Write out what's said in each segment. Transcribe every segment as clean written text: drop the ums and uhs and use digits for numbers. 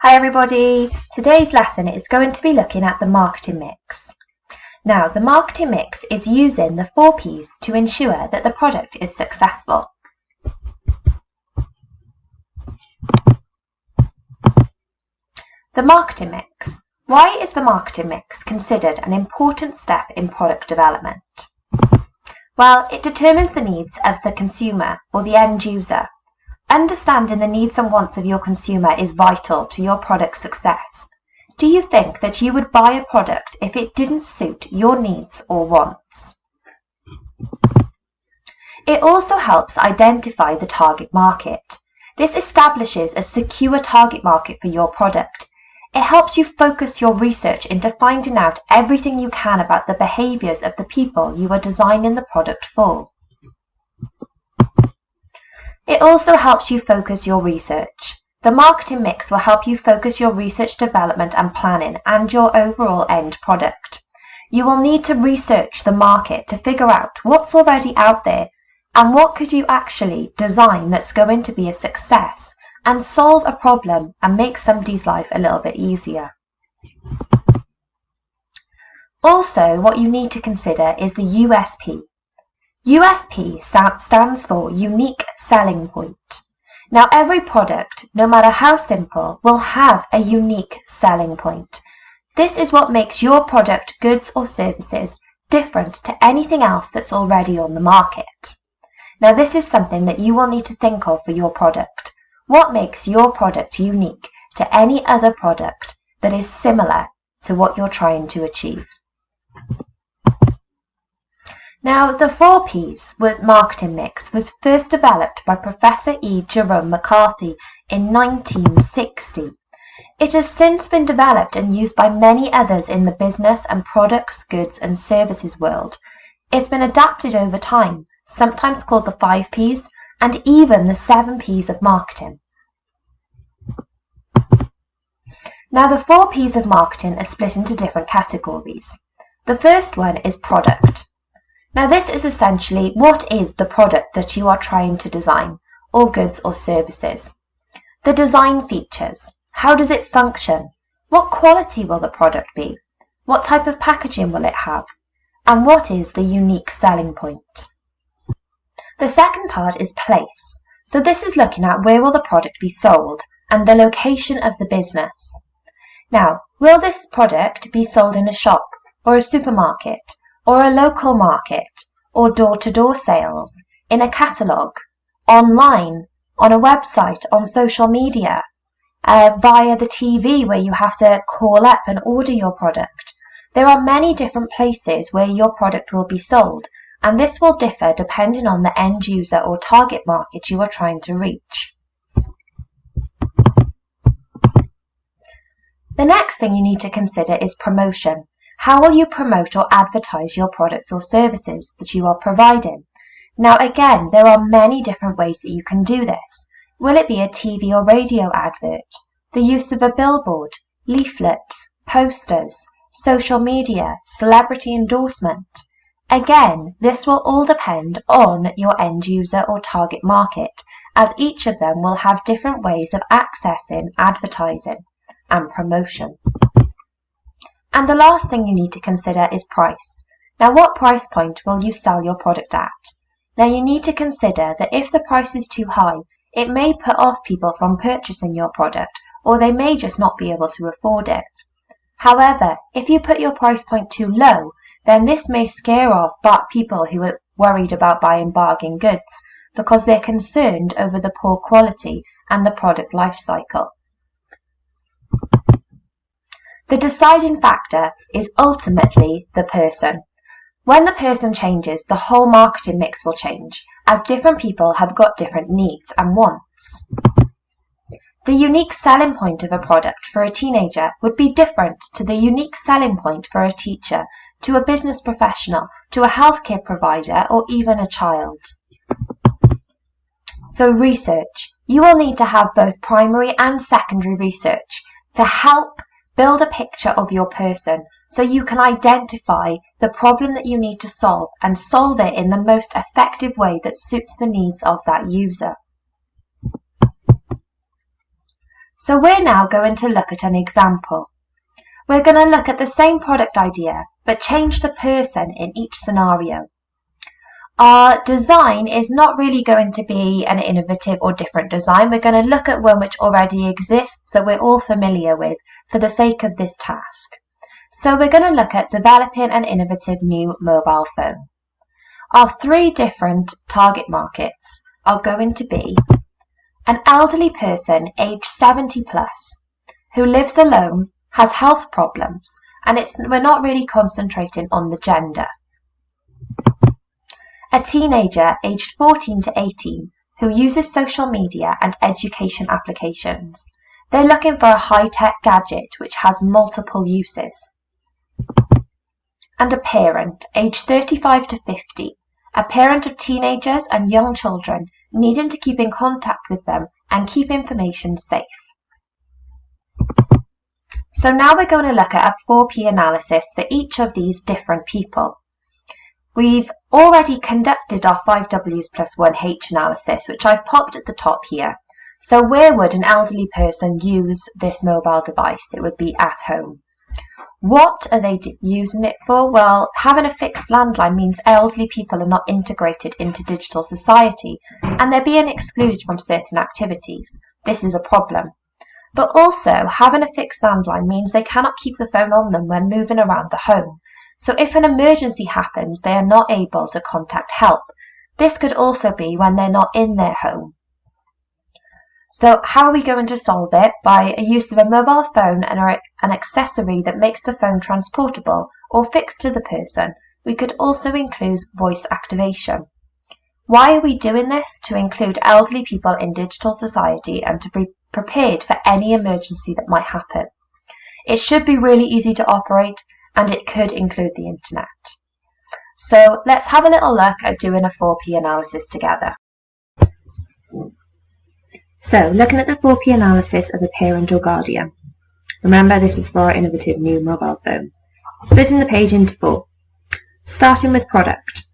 Hi everybody! Today's lesson is going to be looking at the marketing mix. Now, the marketing mix is using the 4P's to ensure that the product is successful. The marketing mix. Why is the marketing mix considered an important step in product development? Well, it determines the needs of the consumer or the end user. Understanding the needs and wants of your consumer is vital to your product's success. Do you think that you would buy a product if it didn't suit your needs or wants? It also helps identify the target market. This establishes a secure target market for your product. It helps you focus your research into finding out everything you can about the behaviors of the people you are designing the product for. It also helps you focus your research. The marketing mix will help you focus your research development and planning and your overall end product. You will need to research the market to figure out what's already out there and what could you actually design that's going to be a success and solve a problem and make somebody's life a little bit easier. Also, what you need to consider is the USP. USP stands for Unique Selling Point. Now, every product, no matter how simple, will have a unique selling point. This is what makes your product, goods or services different to anything else that's already on the market. Now, this is something that you will need to think of for your product. What makes your product unique to any other product that is similar to what you're trying to achieve? Now, the 4P's marketing mix was first developed by Professor E. Jerome McCarthy in 1960. It has since been developed and used by many others in the business and products, goods and services world. It's been adapted over time, sometimes called the 5P's and even the 7P's of marketing. Now, the 4P's of marketing are split into different categories. The first one is product. Now, this is essentially what is the product that you are trying to design, or goods or services. The design features. How does it function? What quality will the product be? What type of packaging will it have? And what is the unique selling point? The second part is place. So this is looking at where will the product be sold and the location of the business. Now, will this product be sold in a shop or a supermarket, or a local market, or door-to-door sales, in a catalogue, online, on a website, on social media, via the TV where you have to call up and order your product? There are many different places where your product will be sold, and this will differ depending on the end user or target market you are trying to reach. The next thing you need to consider is promotion. How will you promote or advertise your products or services that you are providing? Now, again, there are many different ways that you can do this. Will it be a TV or radio advert? The use of a billboard, leaflets, posters, social media, celebrity endorsement? Again, this will all depend on your end user or target market, as each of them will have different ways of accessing advertising and promotion. And the last thing you need to consider is price. Now, what price point will you sell your product at? Now, you need to consider that if the price is too high, it may put off people from purchasing your product, or they may just not be able to afford it. However, if you put your price point too low, then this may scare off people who are worried about buying bargain goods because they're concerned over the poor quality and the product life cycle. The deciding factor is ultimately the person. When the person changes, the whole marketing mix will change, as different people have got different needs and wants. The unique selling point of a product for a teenager would be different to the unique selling point for a teacher, to a business professional, to a healthcare provider, or even a child. So research. You will need to have both primary and secondary research to help build a picture of your person so you can identify the problem that you need to solve and solve it in the most effective way that suits the needs of that user. So we're now going to look at an example. We're going to look at the same product idea, but change the person in each scenario. Our design is not really going to be an innovative or different design. We're going to look at one which already exists that we're all familiar with for the sake of this task. So we're going to look at developing an innovative new mobile phone. Our three different target markets are going to be an elderly person aged 70 plus who lives alone, has health problems, and we're not really concentrating on the gender. A teenager aged 14 to 18 who uses social media and education applications. They're looking for a high-tech gadget which has multiple uses. And a parent aged 35 to 50, a parent of teenagers and young children needing to keep in contact with them and keep information safe. So now we're going to look at a 4P analysis for each of these different people. We've already conducted our 5Ws plus 1H analysis, which I've popped at the top here. So where would an elderly person use this mobile device? It would be at home. What are they using it for? Well, having a fixed landline means elderly people are not integrated into digital society and they're being excluded from certain activities. This is a problem. But also, having a fixed landline means they cannot keep the phone on them when moving around the home. So if an emergency happens, they are not able to contact help. This could also be when they're not in their home. So how are we going to solve it? By a use of a mobile phone and an accessory that makes the phone transportable or fixed to the person. We could also include voice activation. Why are we doing this? To include elderly people in digital society and to be prepared for any emergency that might happen. It should be really easy to operate, and it could include the internet. So let's have a little look at doing a 4P analysis together. So looking at the 4P analysis of a parent or guardian. Remember, this is for our innovative new mobile phone. Splitting the page into 4. Starting with product.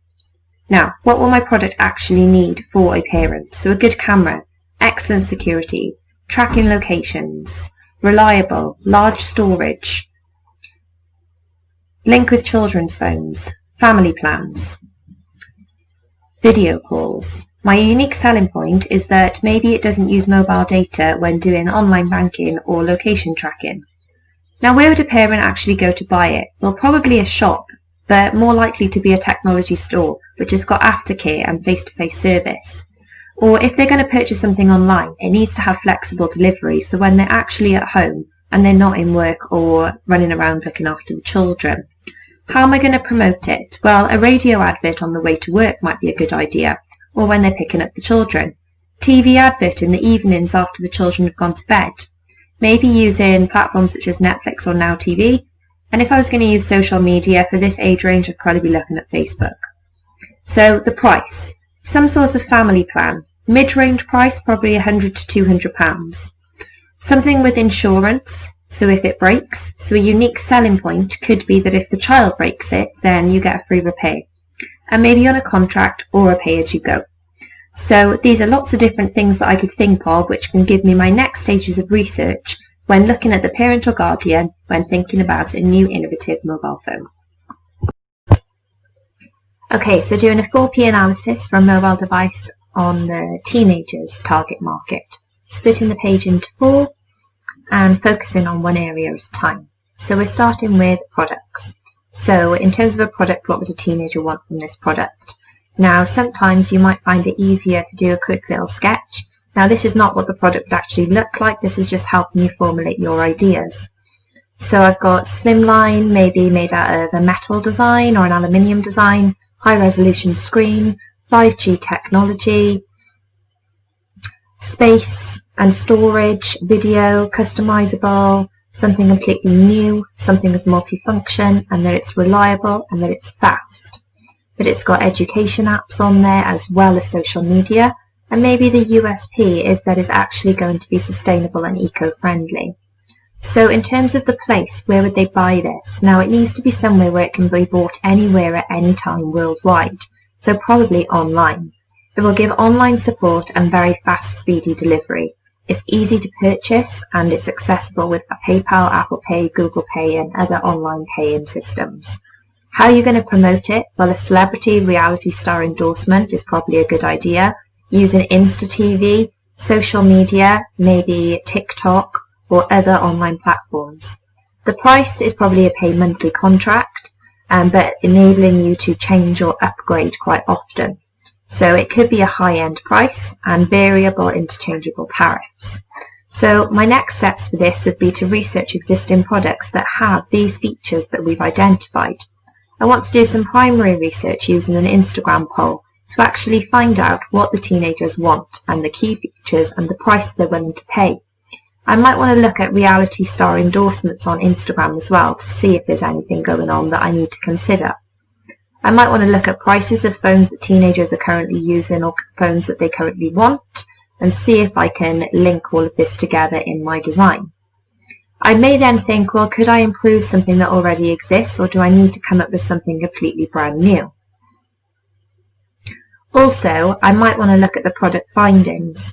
Now, what will my product actually need for a parent? So a good camera, excellent security, tracking locations, reliable, large storage, link with children's phones, family plans, video calls. My unique selling point is that maybe it doesn't use mobile data when doing online banking or location tracking. Now, where would a parent actually go to buy it? Well, probably a shop, but more likely to be a technology store, which has got aftercare and face-to-face service. Or if they're going to purchase something online, it needs to have flexible delivery, so when they're actually at home and they're not in work or running around looking after the children. How am I going to promote it? Well, a radio advert on the way to work might be a good idea, or when they're picking up the children. TV advert in the evenings after the children have gone to bed. Maybe using platforms such as Netflix or Now TV. And if I was going to use social media for this age range, I'd probably be looking at Facebook. So the price, some sort of family plan, mid-range price, probably £100 to £200. Something with insurance, so if it breaks. So a unique selling point could be that if the child breaks it, then you get a free repair. And maybe on a contract or a pay-as-you-go. So these are lots of different things that I could think of which can give me my next stages of research when looking at the parent or guardian when thinking about a new innovative mobile phone. Okay, so doing a 4P analysis for a mobile device on the teenagers target market. Splitting the page into 4 and focusing on one area at a time. So we're starting with products. So in terms of a product, what would a teenager want from this product? Now, sometimes you might find it easier to do a quick little sketch. Now, this is not what the product would actually look like. This is just helping you formulate your ideas. So I've got slimline, maybe made out of a metal design or an aluminium design, high resolution screen, 5G technology, space and storage, video, customizable, something completely new, something with multifunction, and that it's reliable and that it's fast. That it's got education apps on there as well as social media, and maybe the USP is that it's actually going to be sustainable and eco-friendly. So in terms of the place, where would they buy this? Now, it needs to be somewhere where it can be bought anywhere at any time worldwide, so probably online. It will give online support and very fast, speedy delivery. It's easy to purchase and it's accessible with PayPal, Apple Pay, Google Pay and other online paying systems. How are you going to promote it? Well, a celebrity reality star endorsement is probably a good idea. Using Insta TV, social media, maybe TikTok or other online platforms. The price is probably a pay monthly contract, but enabling you to change or upgrade quite often. So it could be a high-end price and variable interchangeable tariffs. So my next steps for this would be to research existing products that have these features that we've identified. I want to do some primary research using an Instagram poll to actually find out what the teenagers want and the key features and the price they're willing to pay. I might want to look at reality star endorsements on Instagram as well to see if there's anything going on that I need to consider. I might want to look at prices of phones that teenagers are currently using or phones that they currently want and see if I can link all of this together in my design. I may then think, well, could I improve something that already exists or do I need to come up with something completely brand new? Also, I might want to look at the product findings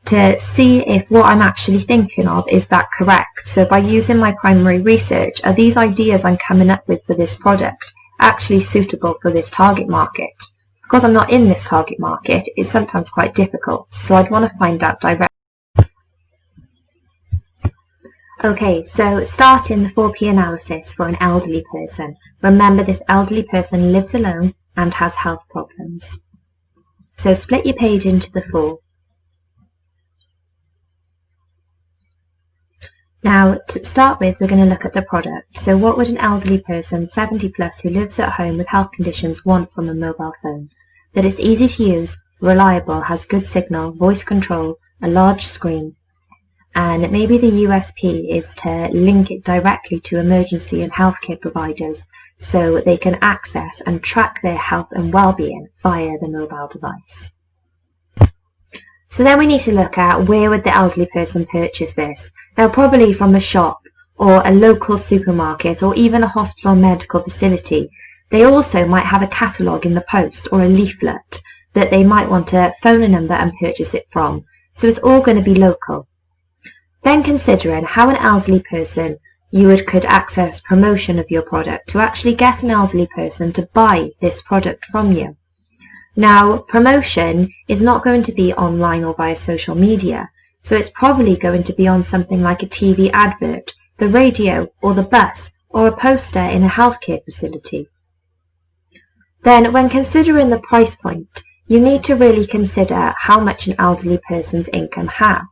to see if what I'm actually thinking of is that correct. So by using my primary research, are these ideas I'm coming up with for this product actually suitable for this target market? Because I'm not in this target market, it's sometimes quite difficult, so I'd want to find out directly. Okay, so starting the 4P analysis for an elderly person. Remember, this elderly person lives alone and has health problems. So split your page into the 4. Now, to start with, we're going to look at the product. So what would an elderly person, 70 plus, who lives at home with health conditions want from a mobile phone? That it's easy to use, reliable, has good signal, voice control, a large screen. And maybe the USP is to link it directly to emergency and healthcare providers so they can access and track their health and well-being via the mobile device. So then we need to look at where would the elderly person purchase this. Now, probably from a shop or a local supermarket or even a hospital or medical facility. They also might have a catalogue in the post or a leaflet that they might want to phone a number and purchase it from. So it's all going to be local. Then considering how an elderly person could access promotion of your product to actually get an elderly person to buy this product from you. Now, promotion is not going to be online or via social media, so it's probably going to be on something like a TV advert, the radio or the bus or a poster in a healthcare facility. Then, when considering the price point, you need to really consider how much an elderly person's income have.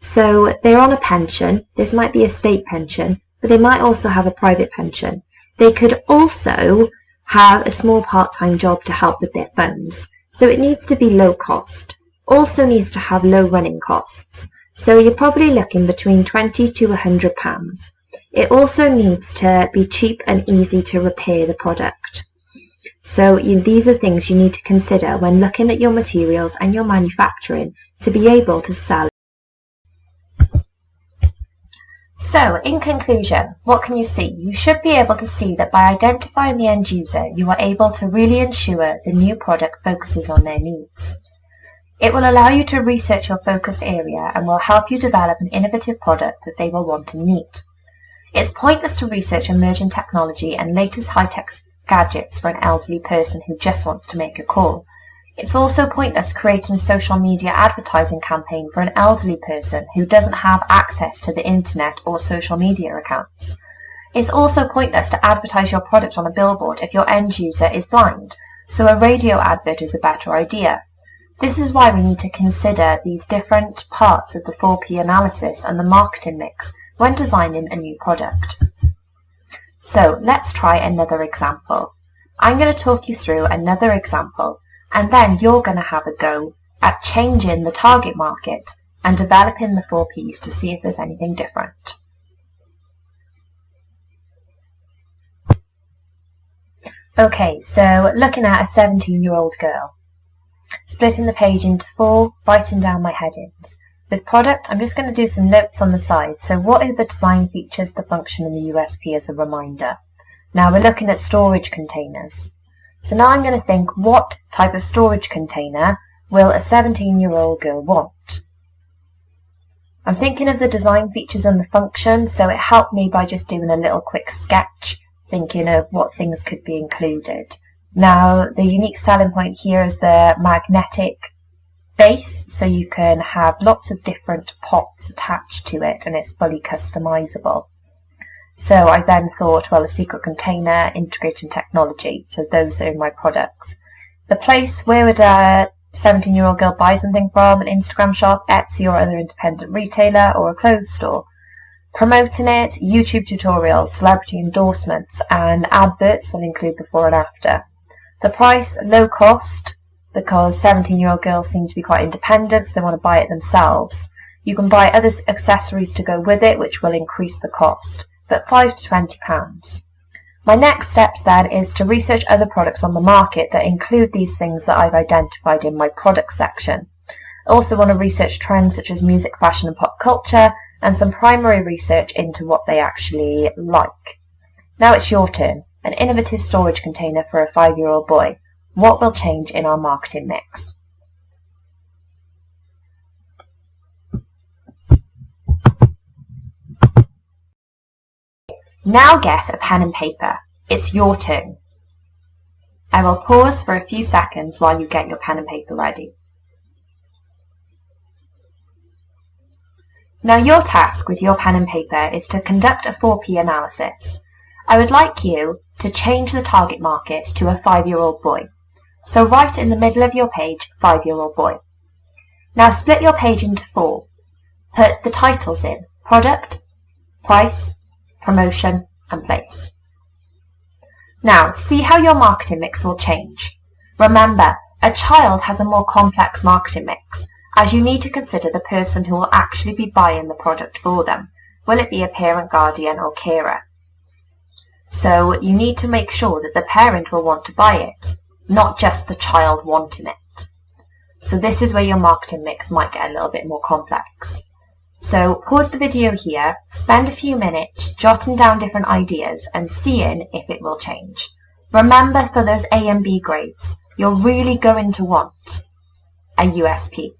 So they're on a pension, this might be a state pension, but they might also have a private pension. They could also have a small part-time job to help with their phones. So it needs to be low cost. Also needs to have low running costs. So you're probably looking between £20 to £100. It also needs to be cheap and easy to repair the product. So these are things you need to consider when looking at your materials and your manufacturing to be able to sell. So, in conclusion, what can you see? You should be able to see that by identifying the end user, you are able to really ensure the new product focuses on their needs. It will allow you to research your focused area and will help you develop an innovative product that they will want and need. It's pointless to research emerging technology and latest high-tech gadgets for an elderly person who just wants to make a call. It's also pointless creating a social media advertising campaign for an elderly person who doesn't have access to the internet or social media accounts. It's also pointless to advertise your product on a billboard if your end user is blind, so a radio advert is a better idea. This is why we need to consider these different parts of the 4P analysis and the marketing mix when designing a new product. So let's try another example. I'm going to talk you through another example, and then you're going to have a go at changing the target market and developing the 4Ps to see if there's anything different. Okay, so looking at a 17-year-old girl. Splitting the page into 4, writing down my headings. With product, I'm just going to do some notes on the side. So what are the design features, the function and the USP as a reminder? Now we're looking at storage containers. So now I'm going to think, what type of storage container will a 17-year-old girl want? I'm thinking of the design features and the function, so it helped me by just doing a little quick sketch, thinking of what things could be included. Now, the unique selling point here is the magnetic base, so you can have lots of different pots attached to it and it's fully customizable. So I then thought, well, a secret container, integrating technology, so those are in my products. The place, where would a 17-year-old girl buy something from? An Instagram shop, Etsy or other independent retailer, or a clothes store? Promoting it, YouTube tutorials, celebrity endorsements, and adverts that include before and after. The price, low cost, because 17-year-old girls seem to be quite independent, so they want to buy it themselves. You can buy other accessories to go with it, which will increase the cost, but £5 to £20. My next steps then is to research other products on the market that include these things that I've identified in my product section. I also want to research trends such as music, fashion and pop culture, and some primary research into what they actually like. Now it's your turn. An innovative storage container for a 5-year-old boy. What will change in our marketing mix? Now get a pen and paper. It's your turn. I will pause for a few seconds while you get your pen and paper ready. Now your task with your pen and paper is to conduct a 4P analysis. I would like you to change the target market to a 5-year-old boy. So write in the middle of your page, 5-year-old boy. Now split your page into 4. Put the titles in: product, price, promotion, and place. Now see how your marketing mix will change. Remember, a child has a more complex marketing mix, as you need to consider the person who will actually be buying the product for them. Will it be a parent, guardian, or carer? So you need to make sure that the parent will want to buy it, not just the child wanting it. So this is where your marketing mix might get a little bit more complex. So pause the video here, spend a few minutes jotting down different ideas and seeing if it will change. Remember, for those A and B grades, you're really going to want a USP.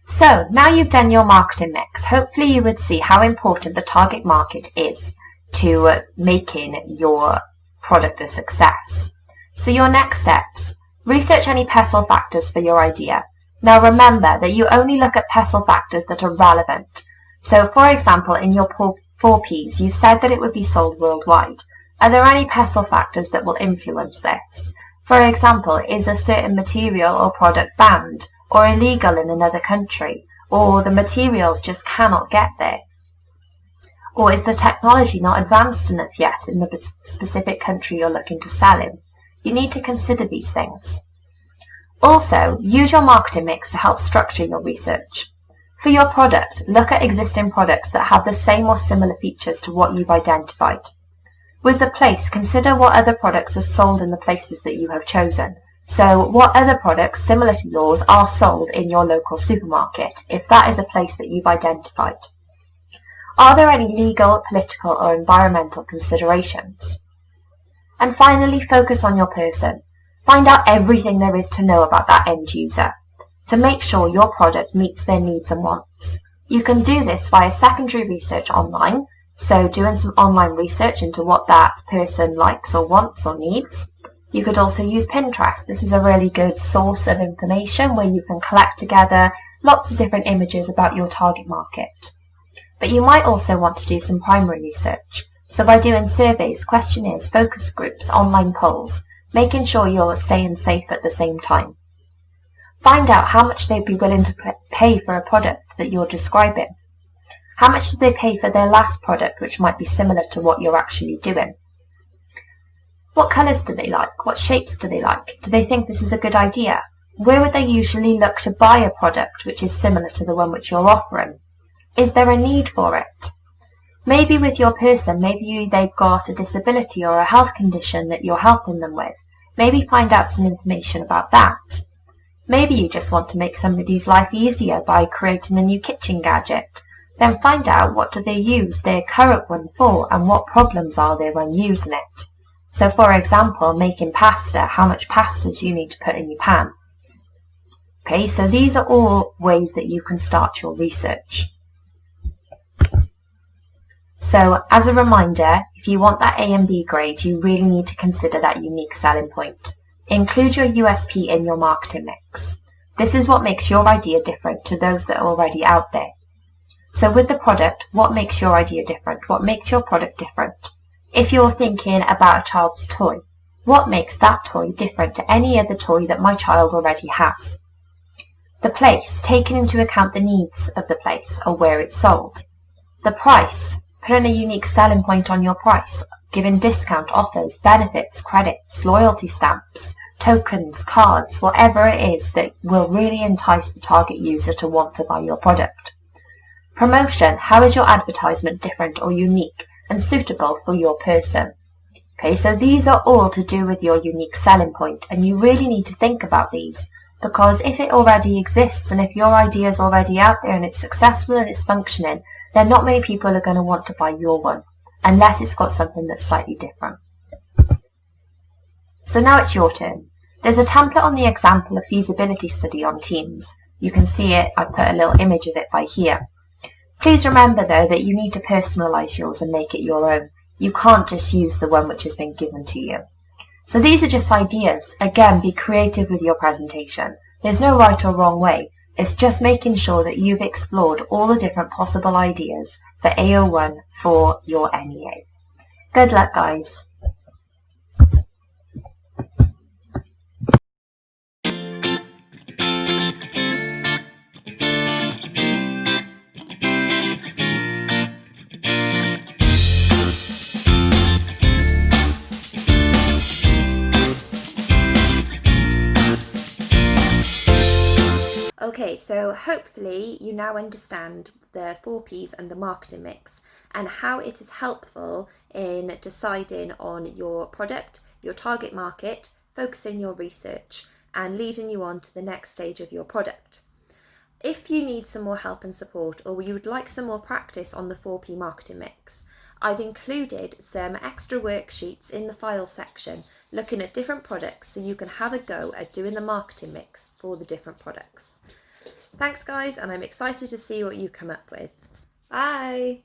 So now you've done your marketing mix, hopefully you would see how important the target market is to making your product a success. So your next steps: research any pestle factors for your idea. Now remember that you only look at pestle factors that are relevant. So for example, in your 4Ps, you've said that it would be sold worldwide. Are there any pestle factors that will influence this? For example, is a certain material or product banned or illegal in another country, or the materials just cannot get there? Or is the technology not advanced enough yet in the specific country you're looking to sell in? You need to consider these things. Also, use your marketing mix to help structure your research. For your product, look at existing products that have the same or similar features to what you've identified. With the place, consider what other products are sold in the places that you have chosen. So what other products similar to yours are sold in your local supermarket, if that is a place that you've identified? Are there any legal, political, or environmental considerations? And finally, focus on your person. Find out everything there is to know about that end user to make sure your product meets their needs and wants. You can do this via secondary research online, so doing some online research into what that person likes or wants or needs. You could also use Pinterest. This is a really good source of information where you can collect together lots of different images about your target market. But you might also want to do some primary research. So by doing surveys, questionnaires, focus groups, online polls, making sure you're staying safe at the same time. Find out how much they'd be willing to pay for a product that you're describing. How much did they pay for their last product, which might be similar to what you're actually doing? What colours do they like? What shapes do they like? Do they think this is a good idea? Where would they usually look to buy a product which is similar to the one which you're offering? Is there a need for it? Maybe with your person, maybe they've got a disability or a health condition that you're helping them with. Maybe find out some information about that. Maybe you just want to make somebody's life easier by creating a new kitchen gadget. Then find out what do they use their current one for and what problems are there when using it. So for example, making pasta, how much pasta do you need to put in your pan? Okay, so these are all ways that you can start your research. So as a reminder, if you want that A and B grade, you really need to consider that unique selling point. Include your USP in your marketing mix. This is what makes your idea different to those that are already out there. So with the product, what makes your idea different? What makes your product different? If you're thinking about a child's toy, what makes that toy different to any other toy that my child already has? The place, taking into account the needs of the place or where it's sold. The price, putting a unique selling point on your price, giving discount offers, benefits, credits, loyalty stamps, tokens, cards, whatever it is that will really entice the target user to want to buy your product. Promotion, how is your advertisement different or unique and suitable for your person? Okay, so these are all to do with your unique selling point, and you really need to think about these, because if it already exists and if your idea is already out there and it's successful and it's functioning, then not many people are going to want to buy your one, unless it's got something that's slightly different. So now it's your turn. There's a template on the example of feasibility study on Teams. You can see it, I put a little image of it by here. Please remember though that you need to personalise yours and make it your own. You can't just use the one which has been given to you. So these are just ideas. Again, be creative with your presentation. There's no right or wrong way. It's just making sure that you've explored all the different possible ideas for AO1 for your NEA. Good luck, guys. Okay, so hopefully you now understand the 4P's and the marketing mix and how it is helpful in deciding on your product, your target market, focusing your research and leading you on to the next stage of your product. If you need some more help and support, or you would like some more practice on the 4P marketing mix, I've included some extra worksheets in the file section looking at different products so you can have a go at doing the marketing mix for the different products. Thanks guys, and I'm excited to see what you come up with. Bye!